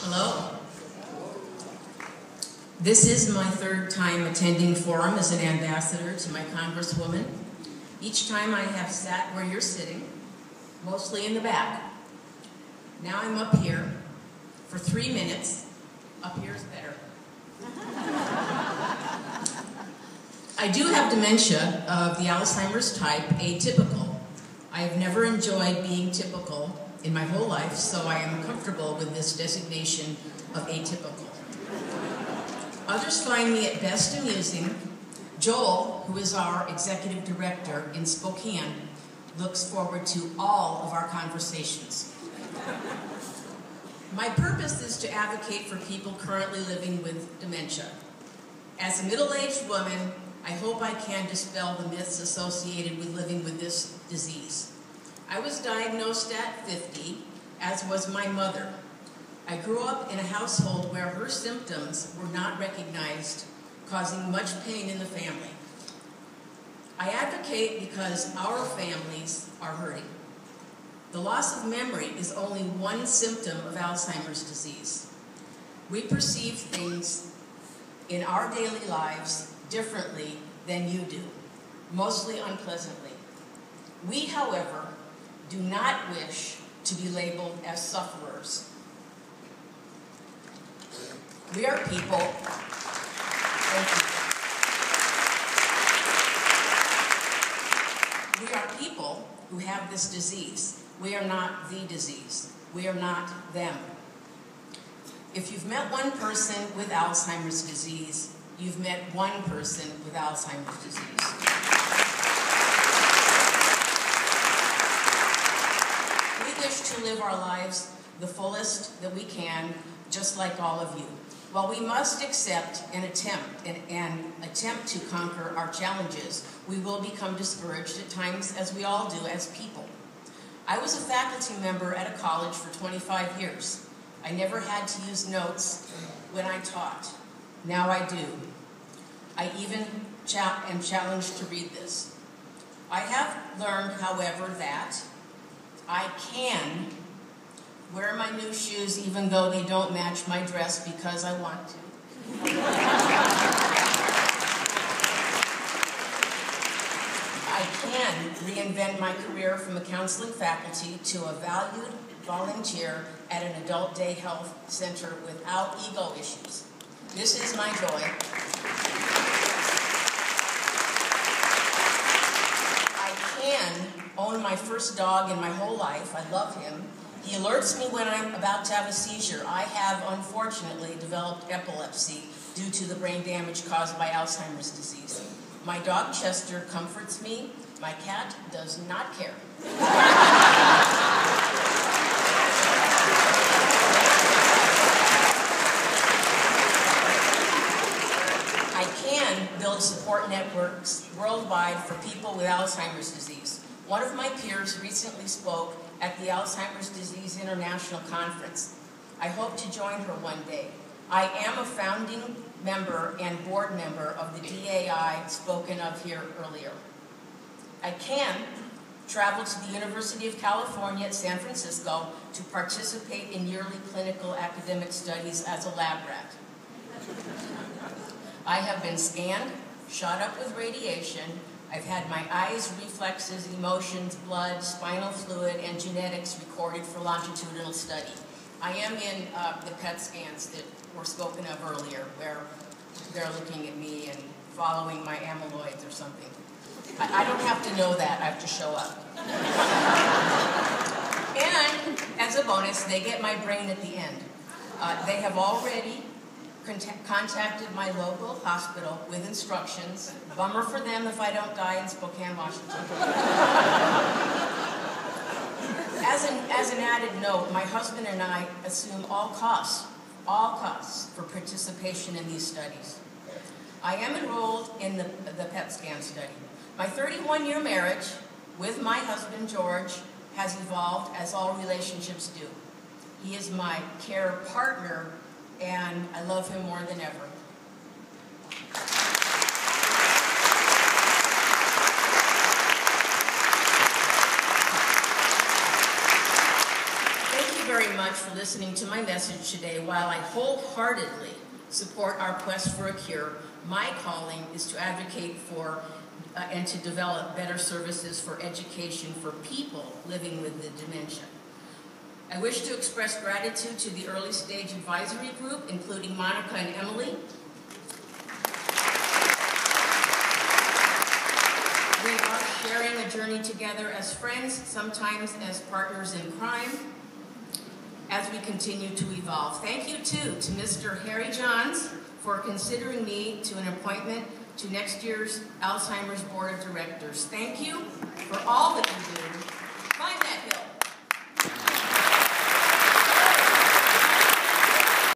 Hello. This is my third time attending forum as an ambassador to my Congresswoman. Each time I have sat where you're sitting, mostly in the back. Now I'm up here for 3 minutes. Up here's better. I do have dementia of the Alzheimer's type, atypical. I have never enjoyed being typical in my whole life, so I am comfortable with this designation of atypical. Others find me at best amusing. Joel, who is our executive director in Spokane, looks forward to all of our conversations. My purpose is to advocate for people currently living with dementia. As a middle-aged woman, I hope I can dispel the myths associated with living with this disease. I was diagnosed at 50, as was my mother. I grew up in a household where her symptoms were not recognized, causing much pain in the family. I advocate because our families are hurting. The loss of memory is only one symptom of Alzheimer's disease. We perceive things in our daily lives differently than you do, mostly unpleasantly. We, however, do not wish to be labeled as sufferers. We are people. Thank you. We are people who have this disease. We are not the disease. We are not them. If you've met one person with Alzheimer's disease, you've met one person with Alzheimer's disease. We wish to live our lives the fullest that we can, just like all of you. While we must accept and attempt to conquer our challenges, we will become discouraged at times, as we all do as people. I was a faculty member at a college for 25 years. I never had to use notes when I taught. Now I do. I even am challenged to read this. I have learned, however, that I can wear my new shoes even though they don't match my dress because I want to. I can reinvent my career from a counseling faculty to a valued volunteer at an adult day health center without ego issues. This is my joy. I can own my first dog in my whole life. I love him. He alerts me when I'm about to have a seizure. I have, unfortunately, developed epilepsy due to the brain damage caused by Alzheimer's disease. My dog, Chester, comforts me. My cat does not care. I can build support networks worldwide for people with Alzheimer's disease. One of my peers recently spoke at the Alzheimer's Disease International Conference. I hope to join her one day. I am a founding member and board member of the DAI spoken of here earlier. I can travel to the University of California at San Francisco to participate in yearly clinical academic studies as a lab rat. I have been scanned, shot up with radiation. I've had my eyes, reflexes, emotions, blood, spinal fluid, and genetics recorded for longitudinal study. I am in the PET scans that were spoken of earlier, where they're looking at me and following my amyloids or something. I don't have to know that, I have to show up. And as a bonus, they get my brain at the end. They have already contacted my local hospital with instructions. Bummer for them if I don't die in Spokane, Washington. As an added note, my husband and I assume all costs for participation in these studies. I am enrolled in the PET scan study. My 31-year marriage with my husband, George, has evolved as all relationships do. He is my care partner, and I love him more than ever. very much for listening to my message today. While I wholeheartedly support our quest for a cure, my calling is to advocate for and to develop better services for education for people living with the dementia. I wish to express gratitude to the Early Stage Advisory Group, including Monica and Emily. We are sharing a journey together as friends, sometimes as partners in crime, as we continue to evolve. Thank you, too, to Mr. Harry Johns for considering me to an appointment to next year's Alzheimer's Board of Directors. Thank you for all that you do